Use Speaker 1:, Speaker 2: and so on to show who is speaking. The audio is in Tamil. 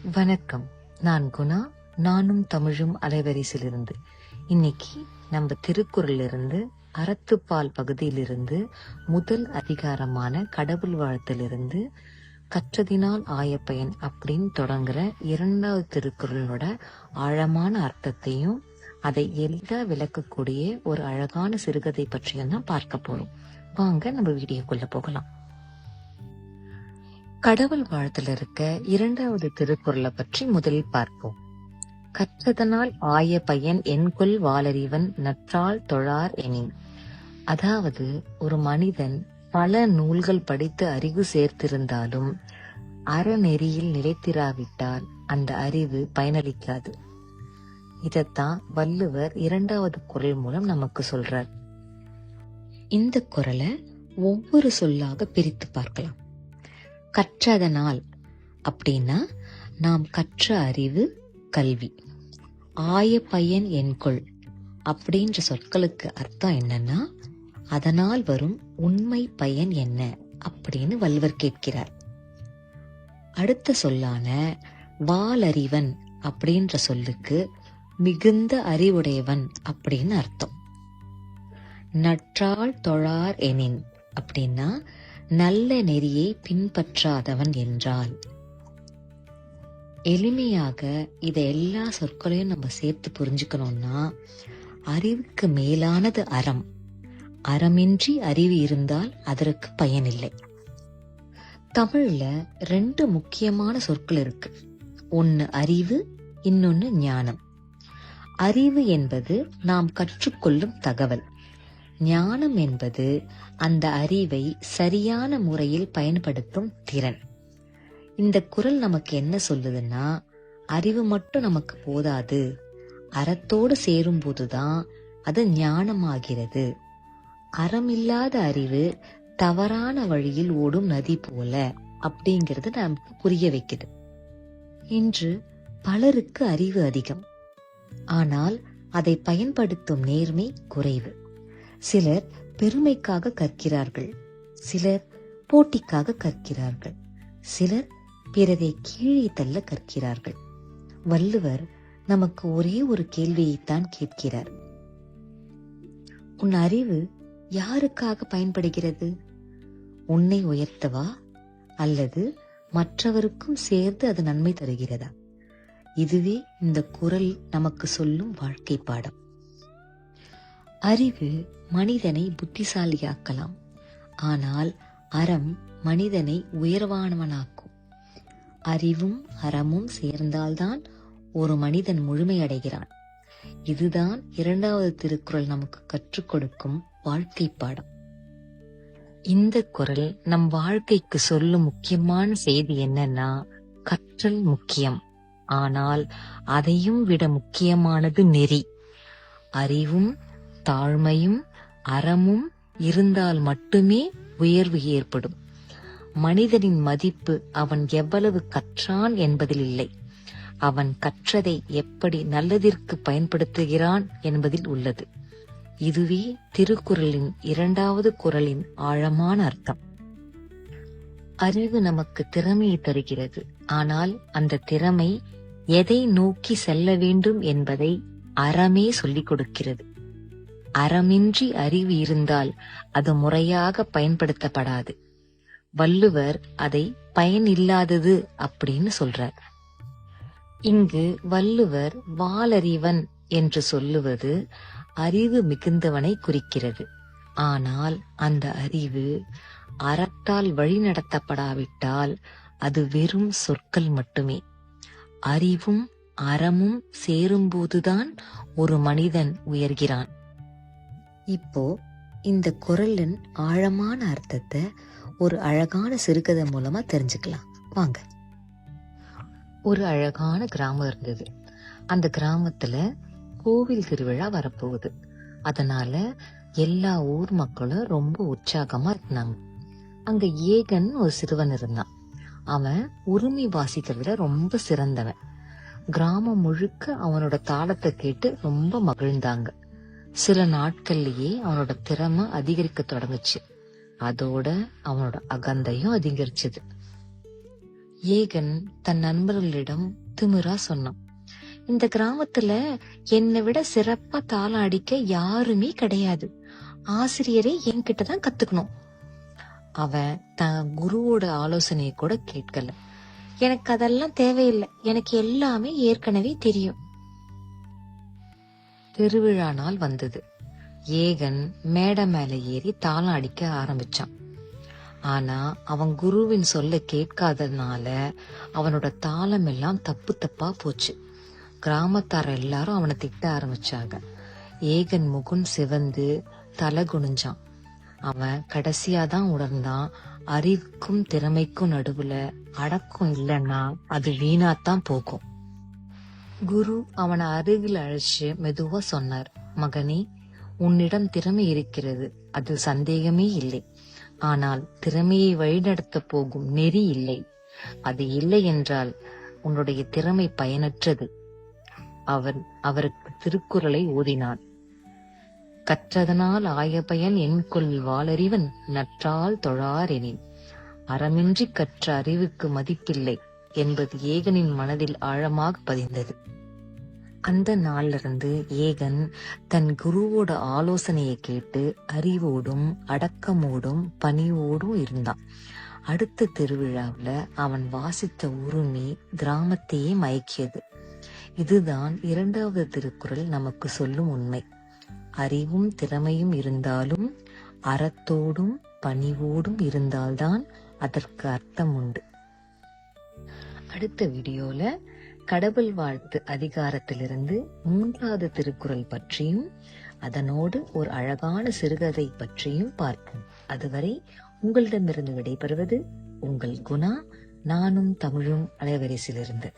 Speaker 1: வணக்கம். நான் குணா. நானும் தமிழும் அலைவரிசையிலிருந்து. இன்னைக்கு நம்ம திருக்குறளிலிருந்து அறத்துப்பால் பகுதியிலிருந்து முதல் அதிகாரமான கடவுள் வாழ்த்திலிருந்து கற்றதினால் ஆய பயன் அப்படின்னு தொடங்குற 2வது திருக்குறளோட ஆழமான அர்த்தத்தையும் அதை எளிதா விளக்கக்கூடிய ஒரு அழகான சிறுகதை பற்றியும் தான் பார்க்க போறோம். வாங்க நம்ம வீடியோக்குள்ள போகலாம். கடவுள் வாழ்த்துல இருக்க 2வது திருக்குறளை பற்றி முதலில் பார்ப்போம். கற்றதனால் ஆய பயன் என்கொல் வாளறிவன் நற்றால் தொழார் எனின். அதாவது, ஒரு மனிதன் பல நூல்கள் படித்து அறிவு சேர்த்திருந்தாலும் அறநெறியில் நிலைத்திராவிட்டால் அந்த அறிவு பயனளிக்காது. இதத்தான் வள்ளுவர் 2வது குறள் மூலம் நமக்கு சொல்றார். இந்த குறளை ஒவ்வொரு சொல்லாக பிரித்து பார்க்கலாம். கற்றதனால் அப்படின்னா நாம் கற்ற அறிவு கல்வி. ஆய பயன் என்கொள் அப்படின்ற சொற்களுக்கு அர்த்தம் என்னன்னா, அதனால் வரும் உண்மை பயன் என்ன அப்படின்னு வள்ளுவர் கேட்கிறார். அடுத்த சொல்லான வாளறிவன் அப்படின்ற சொல்லுக்கு மிகுந்த அறிவுடையவன் அப்படின்னு அர்த்தம். நற்றால் தொழார் எனின் அப்படின்னா நல்ல நெறியை பின்பற்றாதவன் என்றால். எளிமையாக இதை எல்லா சொற்களையும் நம்ம சேர்த்து புரிஞ்சுக்கணும்னா, அறிவுக்கு மேலானது அறம். அறமின்றி அறிவு இருந்தால் அதற்கு பயனில்லை. தமிழ்ல 2 முக்கியமான சொற்கள் இருக்கு. ஒன்னு அறிவு, இன்னொன்னு ஞானம். அறிவு என்பது நாம் கற்றுக்கொள்ளும் தகவல். ஞானம் என்பது அந்த அறிவை சரியான முறையில் பயன்படுத்தும் திறன். இந்த குறள் நமக்கு என்ன சொல்லுதுன்னா, அறிவு மட்டும் நமக்கு போதாது, அறத்தோடு சேரும் போதுதான் அது ஞானமாகிறது. அறமில்லாத அறிவு தவறான வழியில் ஓடும் நதி போல அப்படிங்கிறது நமக்கு புரிய வைக்குது. இன்று பலருக்கு அறிவு அதிகம், ஆனால் அதை பயன்படுத்தும் நேர்மை குறைவு. சிலர் பெருமைக்காக கற்கிறார்கள், சிலர் போட்டிக்காக கற்கிறார்கள், சிலர் பிறரை கீழே தள்ள கற்கிறார்கள். வள்ளுவர் நமக்கு ஒரே ஒரு கேள்வியைத்தான் கேட்கிறார். உன் அறிவு யாருக்காக பயன்படுகிறது? உன்னை உயர்த்தவா, அல்லது மற்றவருக்கும் சேர்த்து அது நன்மை தருகிறதா? இதுவே இந்த குறள் நமக்கு சொல்லும் வாழ்க்கை பாடம். அறிவு மனிதனை புத்திசாலியாக்கலாம், ஆனால் அறம் மனிதனை உயர்வானவனாக்கும். அறிவும் அறமும் சேர்ந்தால்தான் ஒரு மனிதன் முழுமையடைகிறான். இதுதான் 2வது திருக்குறள் நமக்கு கற்றுக் கொடுக்கும் வாழ்க்கை பாடம். இந்த குறள் நம் வாழ்க்கைக்கு சொல்லும் முக்கியமான செய்தி என்னன்னா, கற்றல் முக்கியம், ஆனால் அதையும் விட முக்கியமானது நெறி. அறிவும் தாழ்மையும் அறமும் இருந்தால் மட்டுமே உயர்வு ஏற்படும். மனிதனின் மதிப்பு அவன் எவ்வளவு கற்றான் என்பதில் இல்லை, அவன் கற்றதை எப்படி நல்லதிற்கு பயன்படுத்துகிறான் என்பதில் உள்ளது. இதுவே திருக்குறளின் 2வது குறளின் ஆழமான அர்த்தம். அறிவு நமக்கு திறமையை தருகிறது, ஆனால் அந்த திறமை எதை நோக்கி செல்ல வேண்டும் என்பதை அறமே சொல்லிக் கொடுக்கிறது. அறமின்றி அறிவு இருந்தால் அது முறையாக பயன்படுத்தப்படாது. வள்ளுவர் அதை பயனில்லாதது அப்படின்னு சொல்றார். இங்கு வள்ளுவர் வாளறிவன் என்று சொல்லுவது அறிவு மிகுந்தவனை குறிக்கிறது. ஆனால் அந்த அறிவு அறத்தால் வழி நடத்தப்படாவிட்டால் அது வெறும் சொற்கள் மட்டுமே. அறிவும் அறமும் சேரும்போதுதான் ஒரு மனிதன் உயர்கிறான். இப்போ இந்த குறளின் ஆழமான அர்த்தத்தை ஒரு அழகான சிறுகதை மூலமா தெரிஞ்சுக்கலாம். வாங்க. ஒரு அழகான கிராமம் இருந்தது. அந்த கிராமத்துல கோவில் திருவிழா வரப்போகுது. அதனால எல்லா ஊர் மக்களும் ரொம்ப உற்சாகமா இருந்தாங்க. அங்க ஏகன் ஒரு சிறுவன் இருந்தான். அவன் உரிமை வாசிக்கிறதுல ரொம்ப சிறந்தவன். கிராமம் முழுக்க அவனோட தாளத்தை கேட்டு ரொம்ப மகிழ்ந்தாங்க. சில நாட்கள்லயே அவனோட திறமை அதிகரிக்க தொடங்குச்சு. அதோட அவனோட அகந்தையும் அதிகரிச்சது. ஏகன் தன் நண்பர்களிடம் திமிரா சொன்னான், இந்த கிராமத்துல என்னை விட சிறப்பா தாளம் அடிக்க யாருமே கிடையாது. ஆசிரியரே என்கிட்டதான் கத்துக்கணும். அவன் தன் குருவோட ஆலோசனையை கூட கேட்கல. எனக்கு அதெல்லாம் தேவையில்லை, எனக்கு எல்லாமே ஏற்கனவே தெரியும். திருவிழா நாள் வந்தது. ஏகன் மேடை மேல ஏறி தாளம் அடிக்க ஆரம்பிச்சான். ஆனா அவன் குருவின் சொல்ல கேட்காததுனால அவனோட தாளம் எல்லாம் தப்பு தப்பா போச்சு. கிராமத்தார எல்லாரும் அவனை திட்ட ஆரம்பிச்சாங்க. ஏகன் முகம் சிவந்து தலை குனிஞ்சான். அவன் கடைசியாதான் உணர்ந்தான், அறிவுக்கும் திறமைக்கும் நடுவுல அடக்கம் இல்லைன்னா அது வீணாத்தான் போகும். குரு அவனை அருகில் அழைச்சு மெதுவா சொன்னார், மகனே, உன்னிடம் திறமை இருக்கிறது, அது சந்தேகமே இல்லை. ஆனால் திறமையை வழிநடத்த போகும் நெறி இல்லை. அது இல்லை என்றால் உன்னுடைய திறமை பயனற்றது. அவருக்கு திருக்குறளை ஓதினான். கற்றதனால் ஆய பயன் என்கொள் வாளறிவன் நற்றால் தொழாரெனின் அறமின்றி கற்ற அறிவுக்கு மதிப்பில்லை என்பது ஏகனின் மனதில் ஆழமாக பதிந்தது. அந்த நாளிலிருந்து ஏகன் தன் குருவோட ஆலோசனையை கேட்டு அறிவோடும் அடக்கமோடும் பணிவோடும் இருந்தான். அடுத்த திருவிழாவில் அவன் வாசித்த உருமி கிராமத்தையே மயக்கியது. இதுதான் 2வது திருக்குறள் நமக்கு சொல்லும் உண்மை. அறிவும் திறமையும் இருந்தாலும் அறத்தோடும் பணிவோடும் இருந்தால்தான் அதற்கு அர்த்தம் உண்டு. அடுத்த வீடியோல கடவுள் வாழ்த்து அதிகாரத்திலிருந்து 3வது திருக்குறள் பற்றியும் அதனோடு ஒரு அழகான சிறுகதை பற்றியும் பார்ப்போம். அதுவரை உங்களிடமிருந்து விடைபெறுவது உங்கள் குணா. நானும் தமிழும் அலைவரிசையிலிருந்து.